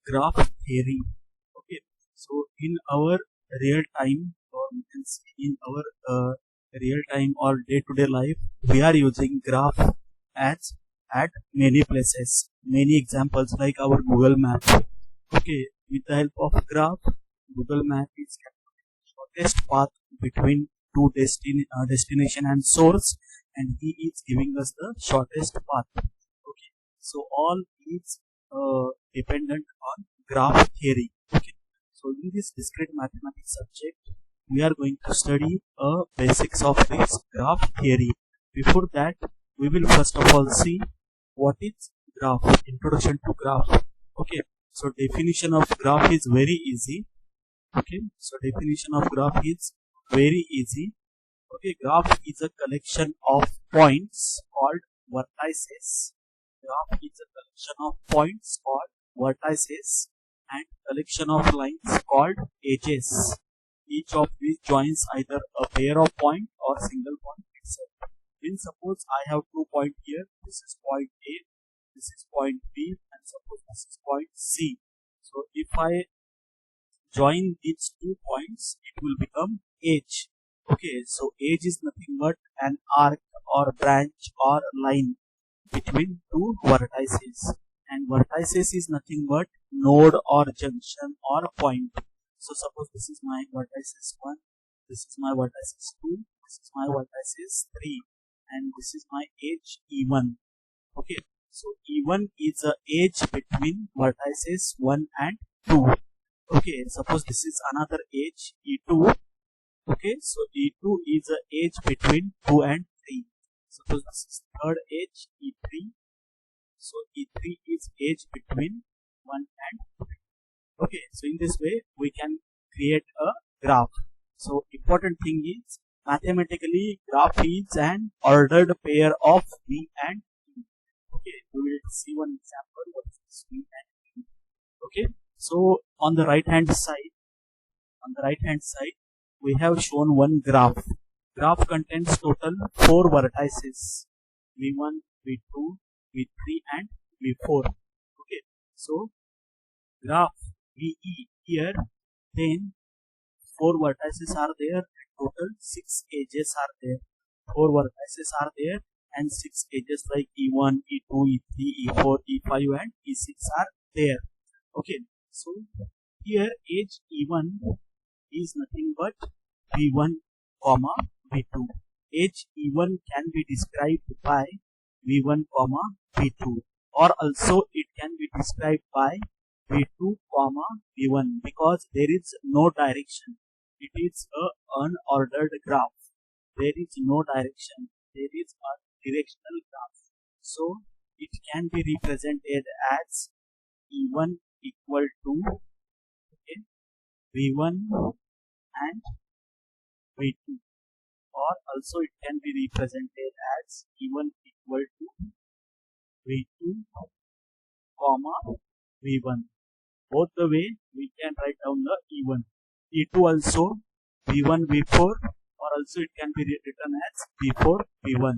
graph theory. Okay, so in our real time, or we can say in our real time or day-to-day life, we are using graph as at many places. Many examples like our Google Map. Okay, with the help of graph, Google Map is shortest path between two destination and source, and he is giving us the shortest path. Okay, so all is dependent on graph theory. Okay, so in this discrete mathematics subject, we are going to study basics of this graph theory. Before that, we will first of all see what is graph. Introduction to graph. Okay, so definition of graph is very easy. Okay, so definition of graph is very easy. Okay, graph is a collection of points called vertices. Graph is a collection of points called vertices and collection of lines called edges, each of which joins either a pair of point or single point itself. When suppose I have 2 points here, this is point A, this is point B, and suppose this is point C. So if I join these 2 points, it will become edge. Okay, so edge is nothing but an arc or branch or line between two vertices, and vertices is nothing but node or junction or point. So suppose this is my vertices 1, this is my vertices 2, this is my vertices 3, and this is my edge E1. Okay, so E1 is a edge between vertices 1 and 2. Okay, suppose this is another edge E2. Okay, so E2 is a edge between 2 and 3. Suppose this is third edge E3. So E3 is edge between 1 and 3. Okay, so in this way we can create a graph. So important thing is mathematically graph is an ordered pair of V and E. Okay, we will see one example. What is this V and E? Okay, so on the right hand side, we have shown one graph. Graph contains total 4 vertices, V1, V2, V3 and V4. Okay, so graph VE here, then 4 vertices are there, and total 6 edges are there. 4 vertices are there and 6 edges like E1, E2, E3, E4, E5 and E6 are there. Okay, so here edge E1 is nothing but V1, V2. Edge E1 can be described by V1, V2, or also it can be described by V2, V1, because there is no direction. It is a unordered graph. There is no direction. There is a directional graph. So it can be represented as E1 equal to V1 and V2, or also it can be represented as E1 equal to V2, V1. Both the way we can write down the E1. E2 also V1, V4, or also it can be written as V4, V1.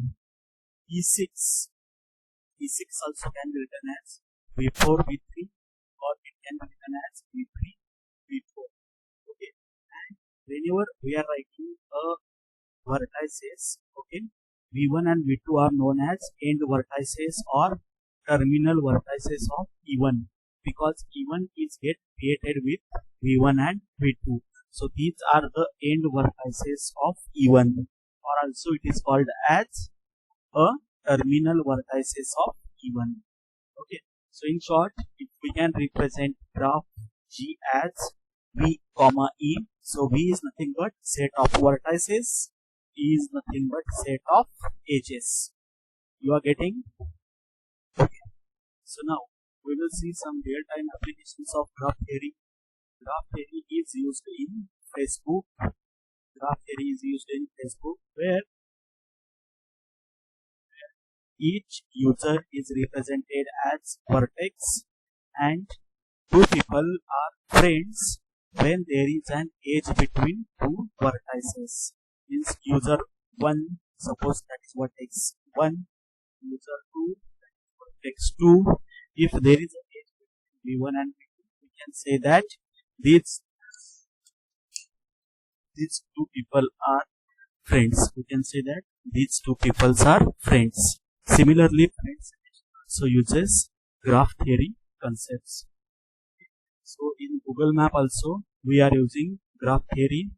E6 also can be written as V4, V3, or it can be written as V3, V4. Okay, and whenever we are writing a vertices, okay, V1 and V2 are known as end vertices or terminal vertices of E1, because E1 is get created with V1 and V2. So these are the end vertices of E1, or also it is called as a terminal vertices of E1. Okay, so in short, if we can represent graph G as V, E. So V is nothing but set of vertices, E is nothing but set of edges. You are getting? Okay. So now we will see some real-time applications of graph theory. Graph theory is used in Facebook. Where each user is represented as vertex and two people are friends when there is an edge between two vertices. Means user 1, suppose that is vertex 1, user 2, that is vertex 2. If there is an edge between V1 and V2, can say that these two people are friends. We can say that these two peoples are friends. Similarly, friends also uses graph theory concepts. So in Google Map also we are using graph theory.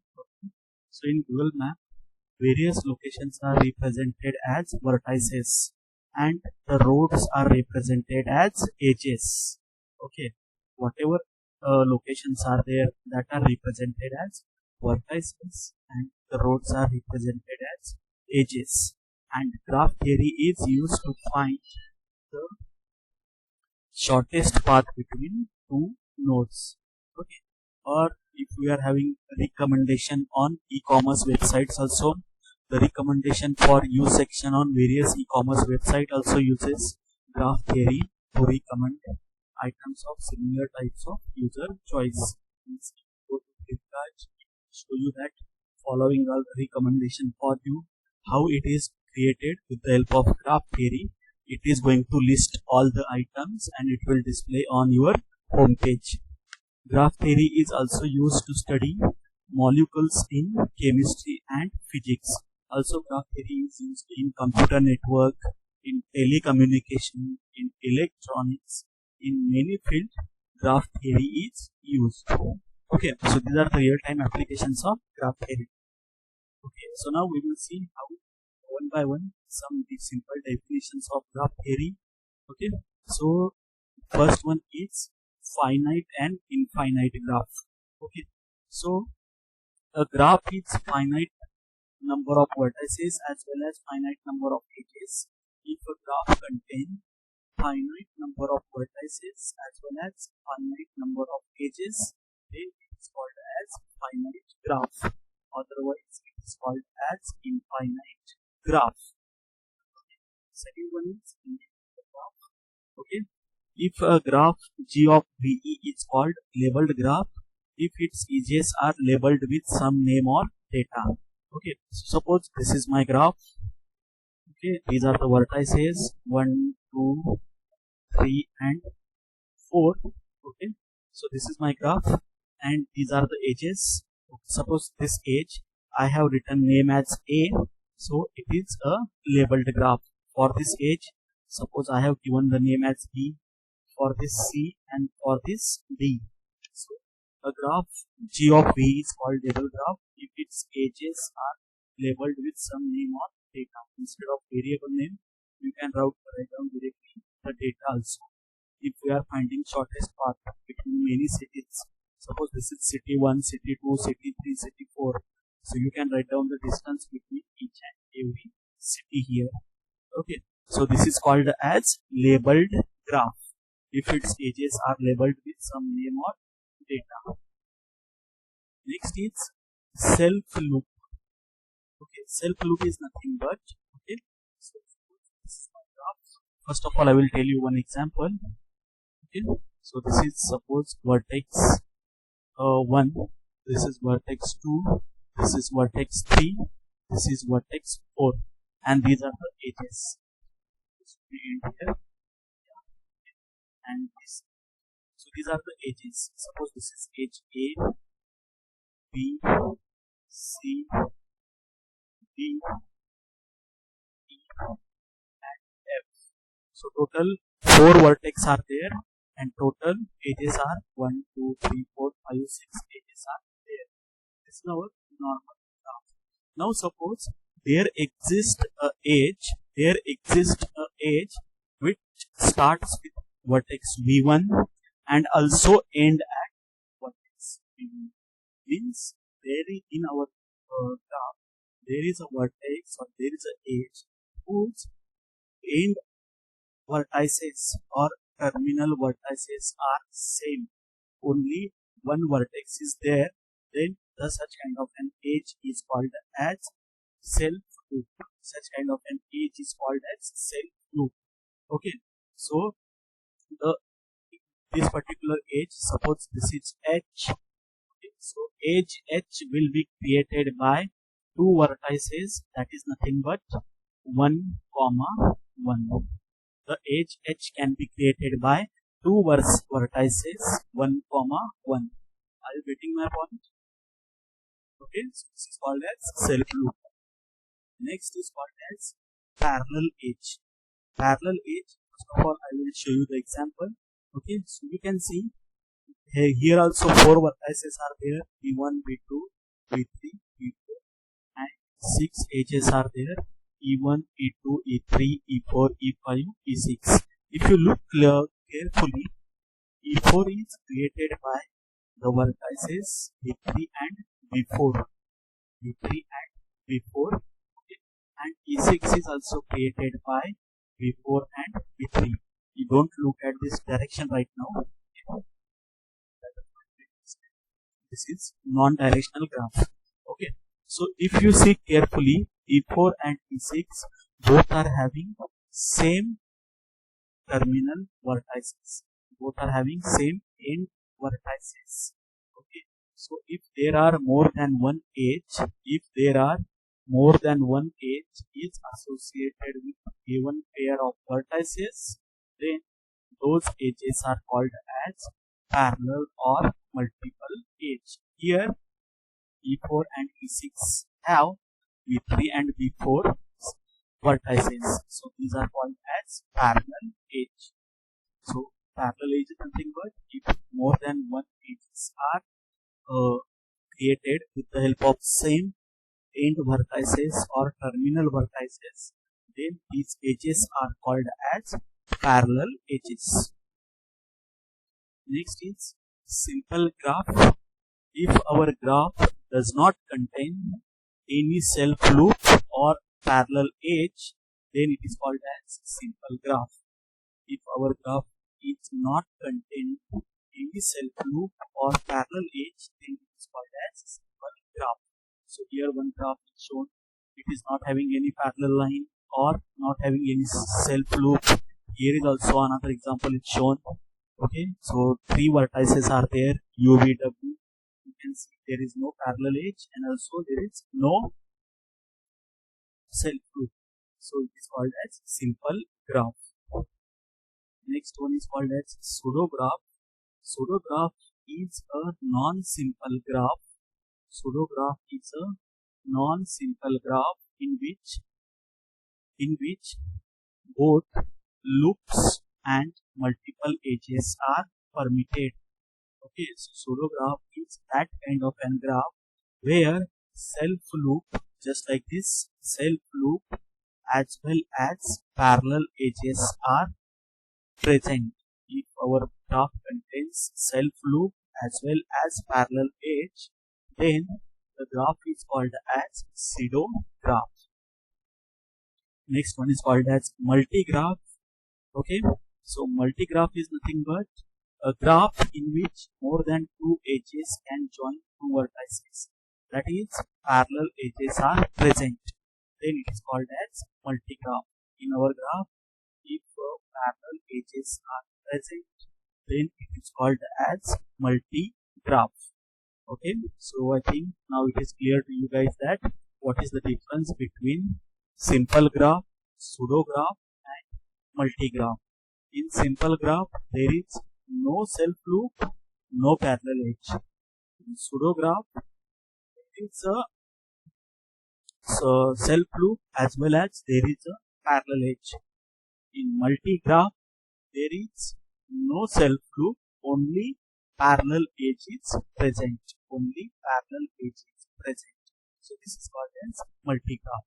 So in Google Map, various locations are represented as vertices and the roads are represented as edges. Okay, whatever locations are there that are represented as vertices and the roads are represented as edges. And graph theory is used to find the shortest path between two nodes. Okay, or if we are having recommendation on e-commerce websites also, the recommendation for use section on various e-commerce website also uses graph theory to recommend items of similar types of user choice. Means go to Flipkart, show you that following all recommendation for you, how it is created with the help of graph theory. It is going to list all the items and it will display on your home page. Graph theory is also used to study molecules in chemistry and physics. Also, graph theory is used in computer network, in telecommunication, in electronics, in many fields. Graph theory is used. Okay, so these are the real-time applications of graph theory. Okay, so now we will see how one by one some simple definitions of graph theory. Okay, so first one is finite and infinite graph. Okay, so a graph is finite number of vertices as well as finite number of edges. If a graph contains finite number of vertices as well as finite number of edges, then it is called as finite graph. Otherwise, it is called as infinite graph. Okay. Second one is infinite graph. Okay. If a graph G of VE is called labeled graph, if its edges are labeled with some name or data. Okay, so suppose this is my graph. Okay, these are the vertices 1, 2, 3 and 4. Okay, so this is my graph and these are the edges. Suppose this edge I have written name as A, so it is a labeled graph. For this edge, suppose I have given the name as B, for this C and for this D. So a graph G of V is called label graph if its edges are labeled with some name or data. Instead of variable name, you can write down directly the data also. If we are finding shortest path between many cities, suppose this is city 1, city 2, city 3, city 4. So you can write down the distance between each and every city here. Okay, so this is called as labeled graph if its edges are labeled with some name or data. Next is self loop. Okay, self loop is nothing but, okay, so this is my graph. First of all, I will tell you one example. Okay, so this is suppose vertex 1, this is vertex 2, this is vertex 3, this is vertex 4, and these are the edges. This will be in here, and this. So these are the edges. Suppose this is edge A, B, C, D, E, and F. So total 4 vertex are there, and total edges are 1, 2, 3, 4, 5, 6 edges are there. This is our normal graph. Now suppose there exists a edge which starts with vertex V1 and also end at vertex V1. Means there is in our graph there is a vertex or there is an edge whose end vertices or terminal vertices are same. Only one vertex is there, then such kind of an edge is called as self loop. Such kind of an edge is called as self loop. Okay, so this particular edge, suppose this is H. Okay, so edge H will be created by two vertices, that is nothing but 1, 1. The edge H can be created by two vertices 1 comma 1. Are you getting my point? Okay, so this is called as self loop. Next is called as parallel edge. Parallel edge, first of all I will show you the example. Okay, so you can see here also 4 vertices are there, E1, B2, B3, E4, and 6 edges are there, E1, E2, E3, E4, E5, E6. If you look carefully, E4 is created by the vertices B3 and B4. B3 and B4. Okay. And E6 is also created by B4 and B3. You don't look at this direction right now. This is non-directional graph. Okay. So if you see carefully, E4 and E6 both are having same terminal vertices. Both are having same end vertices. Okay. So if there are more than one edge, if there are more than one edge is associated with given pair of vertices, then those edges are called as parallel or multiple edge. Here E4 and E6 have B3 and B4 vertices. So these are called as parallel edge. So parallel edge is nothing but if more than one edges are created with the help of same end vertices or terminal vertices, then these edges are called as parallel edges. Next is simple graph. If our graph does not contain any self loop or parallel edge, then it is called as simple graph. If our graph is not contain any self loop or parallel edge, then it is called as simple graph. So here one graph is shown, it is not having any parallel line or not having any self loop. Here is also another example is shown. Okay, so 3 vertices are there, U, V, W. You can see there is no parallel edge and also there is no self loop. So it is called as simple graph. Next one is called as pseudo graph. Pseudo graph is a non-simple graph. Pseudo graph is a non-simple graph in which both loops and multiple edges are permitted. Okay, so pseudo graph is that kind of an graph where self loop, just like this, self loop as well as parallel edges are present. If our graph contains self loop as well as parallel edge, then the graph is called as pseudo graph. Next one is called as multi-graph. Okay, so multi-graph is nothing but a graph in which more than two edges can join two vertices. That is, parallel edges are present. Then it is called as multi-graph. In our graph, if parallel edges are present, then it is called as multi-graph. Okay, so I think now it is clear to you guys that what is the difference between simple graph, pseudo graph and multi-graph. In simple graph, there is no self loop, no parallel edge. In pseudo graph, there is a self loop as well as there is a parallel edge. In multi-graph, there is no self loop, only parallel edge is present. Only parallel edge is present. So this is called as multi-graph.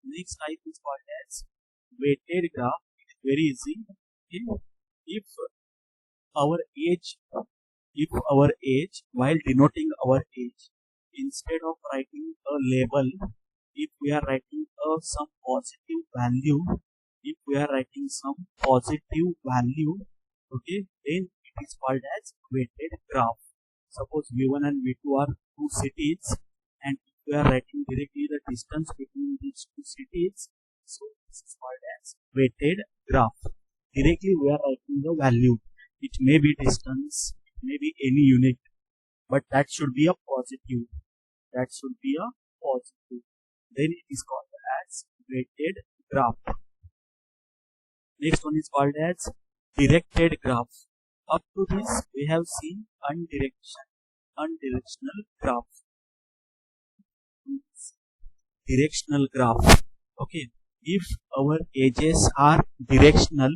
Next type is called as weighted graph. It is very easy. If our age, while denoting our age, instead of writing a label, if we are writing some positive value, okay, then it is called as weighted graph. Suppose V1 and V2 are two cities, and if we are writing directly the distance between these two cities, so this is called as weighted graph. Directly we are writing the value. It may be distance, it may be any unit, but that should be a positive. Then it is called as weighted graph. Next one is called as directed graph. Up to this, we have seen undirectional graph, directional graph. Okay, if our edges are directional,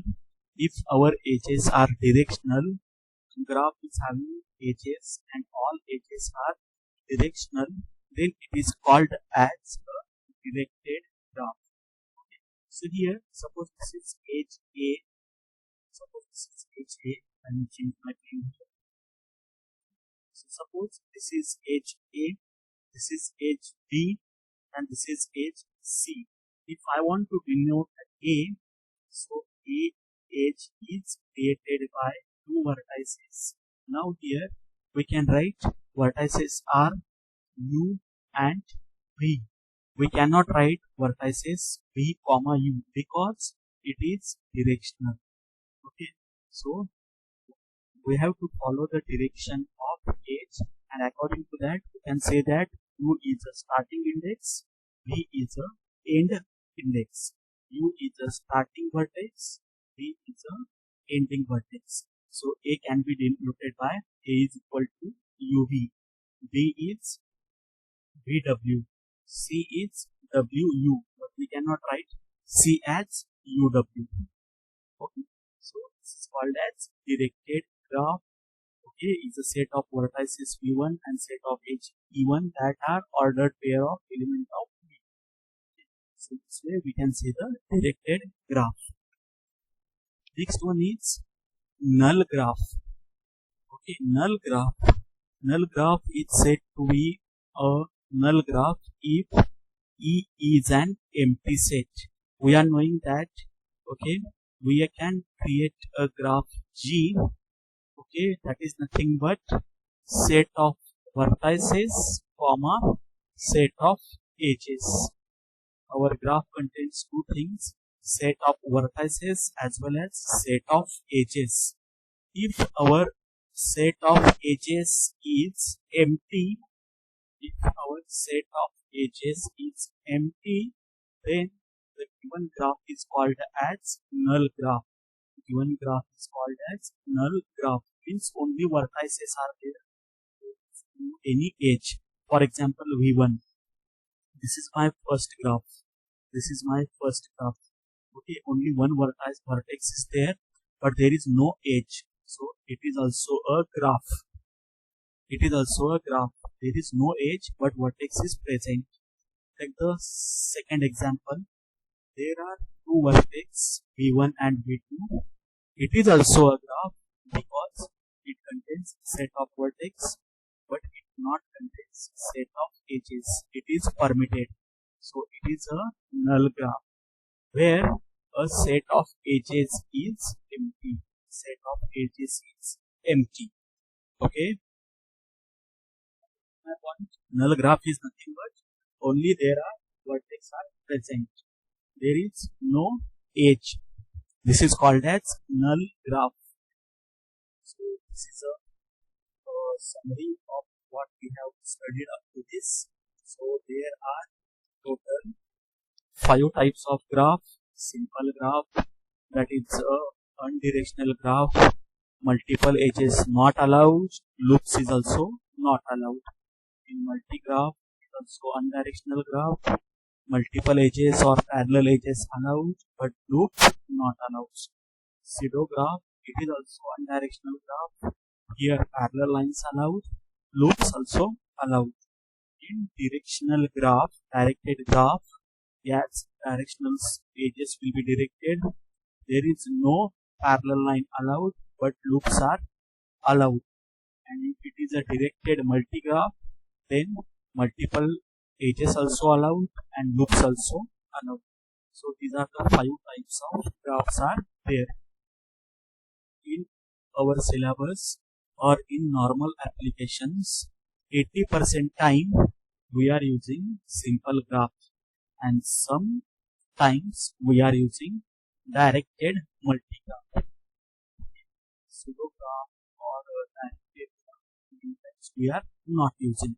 graph is having edges and all edges are directional, then it is called as a directed graph. Okay. So here, suppose this is edge A. I will change my pen here. So suppose this is edge A, this is edge B, and this is edge C. If I want to denote A, so A edge is created by two vertices. Now here we can write vertices are U and V. We cannot write vertices V comma U because it is directional. Okay, so we have to follow the direction of edge, and according to that we can say that U is a starting index, V is a end index. U is a starting vertex, V is a ending vertex. So A can be denoted by A is equal to UV, B is VW, C is WU, but we cannot write C as UW. Okay, so this is called as directed graph. Okay, is a set of vertices V1 and set of edge E1 that are ordered pair of element of V. Okay. So this way we can see the directed graph. Next one is null graph. Okay, null graph is said to be a null graph if E is an empty set. We are knowing that, okay, we can create a graph G, okay, that is nothing but set of vertices comma set of edges. Our graph contains two things, set of vertices as well as set of edges. If our set of edges is empty, then the given graph is called as null graph. Means only vertices are there, any edge. For example, V1. This is my first graph. Okay, only one vertex is there, but there is no edge. So it is also a graph. There is no edge, but vertex is present. Take the second example. There are two vertices V1 and V2. It is also a graph because it contains set of vertex, but it not contains set of edges. It is permitted. So it is a null graph where a set of edges is empty. Okay. Null graph is nothing but only there are vertex are present. There is no edge. This is called as null graph. So this is a summary of what we have studied up to this. So there are total 5 types of graph. Simple graph, that is a undirectional graph. Multiple edges not allowed. Loops is also not allowed. In multi-graph, it is also undirectional graph. Multiple edges or parallel edges allowed, but loops not allowed. Pseudo graph, it is also undirectional graph. Here parallel lines allowed, loops also allowed. In directional graph, directed graph, yes, directional edges will be directed. There is no parallel line allowed, but loops are allowed. And if it is a directed multi-graph, then multiple edges also allowed and loops also allowed. So these are the 5 types of graphs are there. In our syllabus or in normal applications, 80% time we are using simple graph, and sometimes we are using directed multi-graph. Pseudo graph or directed graph we are not using.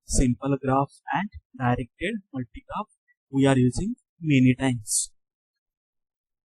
Simple graph and directed multi-graph we are using many times.